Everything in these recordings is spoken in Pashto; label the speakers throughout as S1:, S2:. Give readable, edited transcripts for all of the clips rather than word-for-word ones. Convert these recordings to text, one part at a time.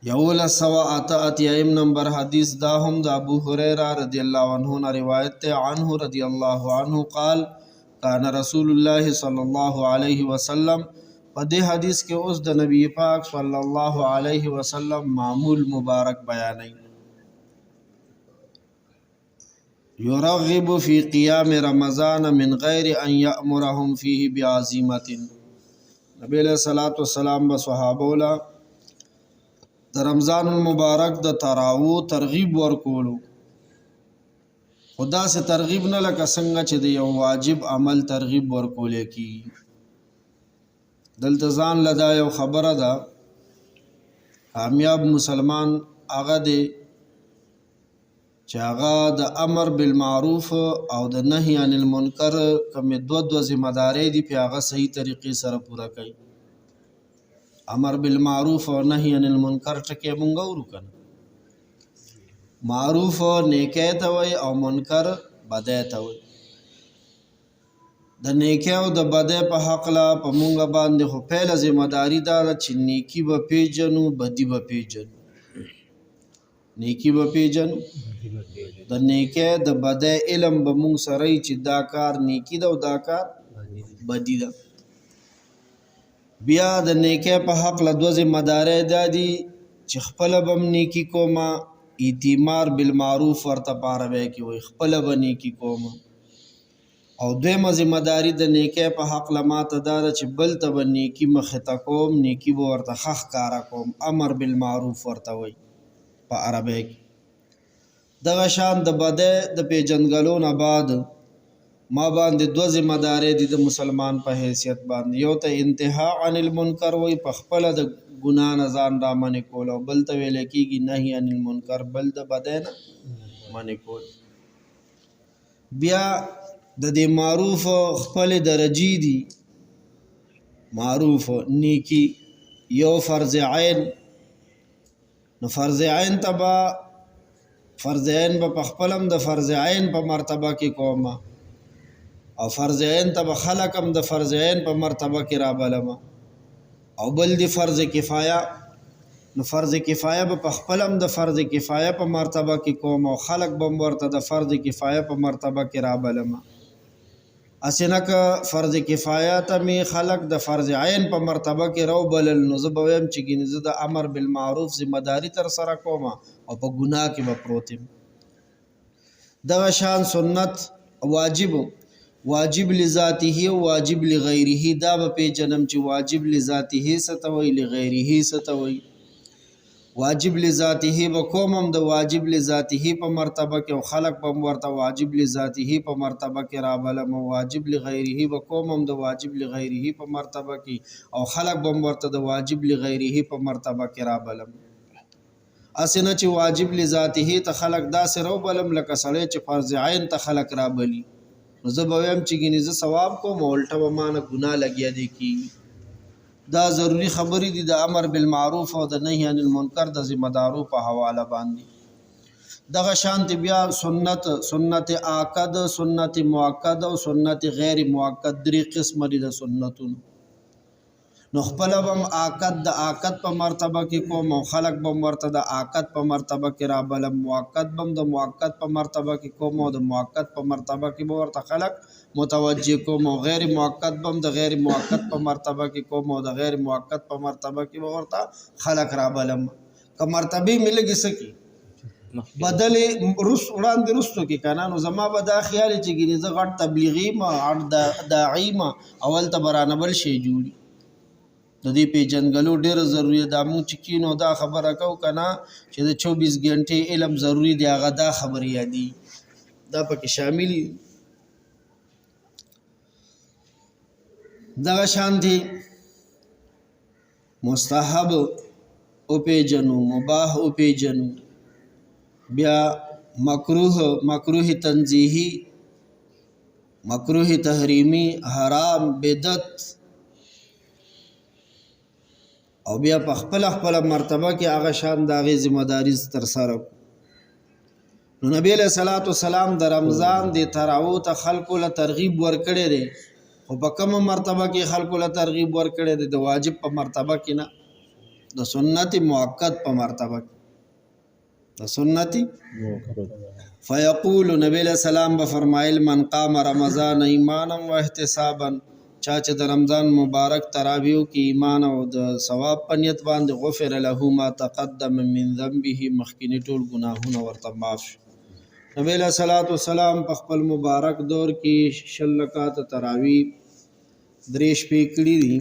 S1: یولس سوا آتا اتیائم نمبر حدیث دا هم دا ابو حریرہ رضی اللہ عنہ نا روایت تے عنہ رضی اللہ عنہ قال کان رسول اللہ صلی اللہ علیہ وسلم پدے حدیث کے اس دا نبی پاک صلی اللہ علیہ وسلم معمول مبارک بیانی یرغب فی قیام رمضان من غیر ان یأمرهم فیہ بعظیمت نبی علیہ السلام بصحابولا د رمضان المبارک د تراوو ترغیب ورکولو خدا سے ترغیب نه لکه څنګه چې د یو واجب عمل ترغیب ورکول کی دلته ځان لدا یو خبره ده کامیاب مسلمان هغه دی چې هغه د امر بالمعروف او د نهی عن المنکر کوم دو ذمہ داری دی په هغه صحیح طریقې سره پورا کوي امر بالمعروف اور نهی عن المنکر ټکي مونږ ورو کنه معروف نیکی ته وای او منکر بدی ته وای د نیکی او د بدی په حق لا په مونږ باندې خو پهله ذمہ داری دا چې نیکی به پیژنو بدی به پیژنو نیکی به پیژنو د نیکی د بدی علم به مونږ سره چې دا کار نیکی ده او دا کار بدی ده بیا د نیکی په حق له دو ذمہ داری دا دي چې خپل بم نیکی کوما ایتمار بالمعروف ورته پاره کې وي خپل به نیکی کوما او دویمه ذمہ داری د نیکی په حق له ماته دا چې بل ته به نیکی مخته کوم نیکی به ورته خخ کارا کوم امر بالمعروف ورته وي په عربی کې دغه شان د بده د پیجنګلو نه بعد ما باندې دو ذمہ داری دي د مسلمان په حیثیت باندې یو ته انتها عن المنکر وای په خپل د ګناه نه ځان را منې کول او بل ته ویل کېږي نهی عن المنکر بل د بدی نه منې کول بیا د دې معروف خپل درجې دي معروف نیکی یو فرض عین نو فرض عین تبا فرض عین په خپلم د فرض عین په مرتبه کې کومه او فرض عین ته خلق هم د فرض عین په مرتبه کې را بلم او بل دی فرض کفایه نو فرض کفایه په خپل هم د فرض کفایه په مرتبه کې کوم او خلق بم ورته د فرض کفایه په مرتبه کې را بلم اسنه ک فرض کفایه ته می خلق د فرض عین په مرتبه کې رو بلل نو زبویم چې ګینه د امر بالمعروف ذمہ داری تر سره کوم او په ګناه کې به پروتم دغه شان سنت واجب لذاته واجب لغیره دا په جنم چې واجب لذاته ستوي لغیره ستوي واجب لذاته وکومم د واجب لذاته په مرتبه کې او خلق په ورته واجب لذاته په مرتبه کې را بلم واجب لغیره وکومم د واجب لغیره په مرتبه کې او خلق په ورته د واجب لغیره په مرتبه کې را بلم اسنه چې واجب لذاته ته خلق دا سره بلم لکه سړی چې فرض عین ته خلق را بلی زه به ویم چې ګینه زه ثواب کوم الټه به مانه ګناه لګیا دی کی دا ضروری خبرې دي د امر بالمعروف او د نهی عن المنکر د ذمہ دارو په حواله باندې دغه شانت بیا سنت آکد سنت مؤکد او سنت غیر مؤکد درې قسم دي د سنتونو نو خپل بم آکد د آکد په مرتبه کې کوم او خلق بم ورته د آکد په مرتبه کې را بل مؤکد بم د مؤکد په مرتبه کې کوم او د مؤکد په مرتبه کې ورته خلق متوجه کوم او غیر مؤکد بم د غیر مؤکد په مرتبه کې کوم او د غیر مؤکد په مرتبه کې ورته خلق را بلم که مرتبه ملګي سکی بدل روس وړاندې رستو کې کنه نو زما به دا خیال چې ګینه زه غټ تبلیغی ما غټ داعی ما اول ته برانه بل شي جوړي د دې په جنګلو ډېر ضروری ده مو چې کینو دا خبره کو کنه چې د 24 غنټې علم ضروری دی هغه دا خبرې یادي دا پکې شامل دا شان دي مستحب او پیجنو مباح او پیجنو بیا مکروه تنزیهی مکروه تحریمی حرام بدعت او بیا په خپل مرتبه کې هغه شان د هغې ذمہ داری تر سره نو نبی علیہ الصلوۃ والسلام د رمضان د تراوو ته خلکو له ترغیب ورکړی دی خو په کومه مرتبه کې خلکو له ترغیب ورکړی دی د واجب په مرتبه کې نه د سنت مؤکد په مرتبه د سنت فیقول نبی علیہ السلام به فرمایل من قام رمضان ایمانا و احتسابا چا چې د رمضان مبارک تراویو کې ایمان او د ثواب په نیت باندې غفر له ما تقدم من ذنبه مخکینی ټول ګناهونه ورته معاف شو نبی علیہ الصلوۃ والسلام په خپل مبارک دور کې 6 رکعات تراوی درې شپې کړي دي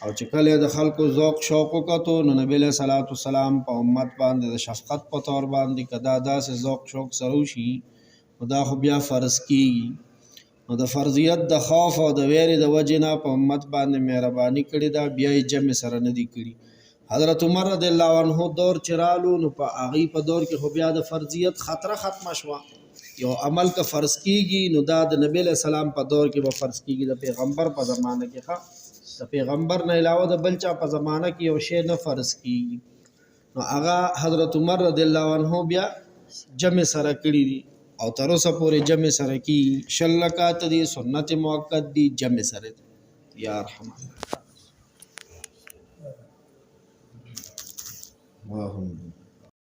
S1: او چې کله د خلکو ذوق شوق وکړو نو نبی علیہ الصلوۃ والسلام په امت باندې د شفقت په تور باندې کدا داسې ذوق شوق سره شي نو دا خو بیا فرض کیږي نو د فرضیت د خوف او د ویرې د وجې نه په امت باندې مهرباني کړې ده بیا یې جمع سره نه دي کړي حضرت عمر رضی الله عنه دور چرالو نو په هغې په دور کې خو بیا د فرضیت خطره ختمه شوه یو عمل که فرض کیږي نو دا د نبی علیہ السلام په دور کې به فرض کیږي د پیغمبر په زمانه کې د پیغمبر نه علاوه د بل چا په زمانه کې یو شی نه فرض کیږي نو هغه حضرت عمر رضی الله عنه بیا جمع سره کړي دي او تر اوسه پورې جمع سره کی 6 رکعات دي سنت مؤکد دي جمع سره یا رحمان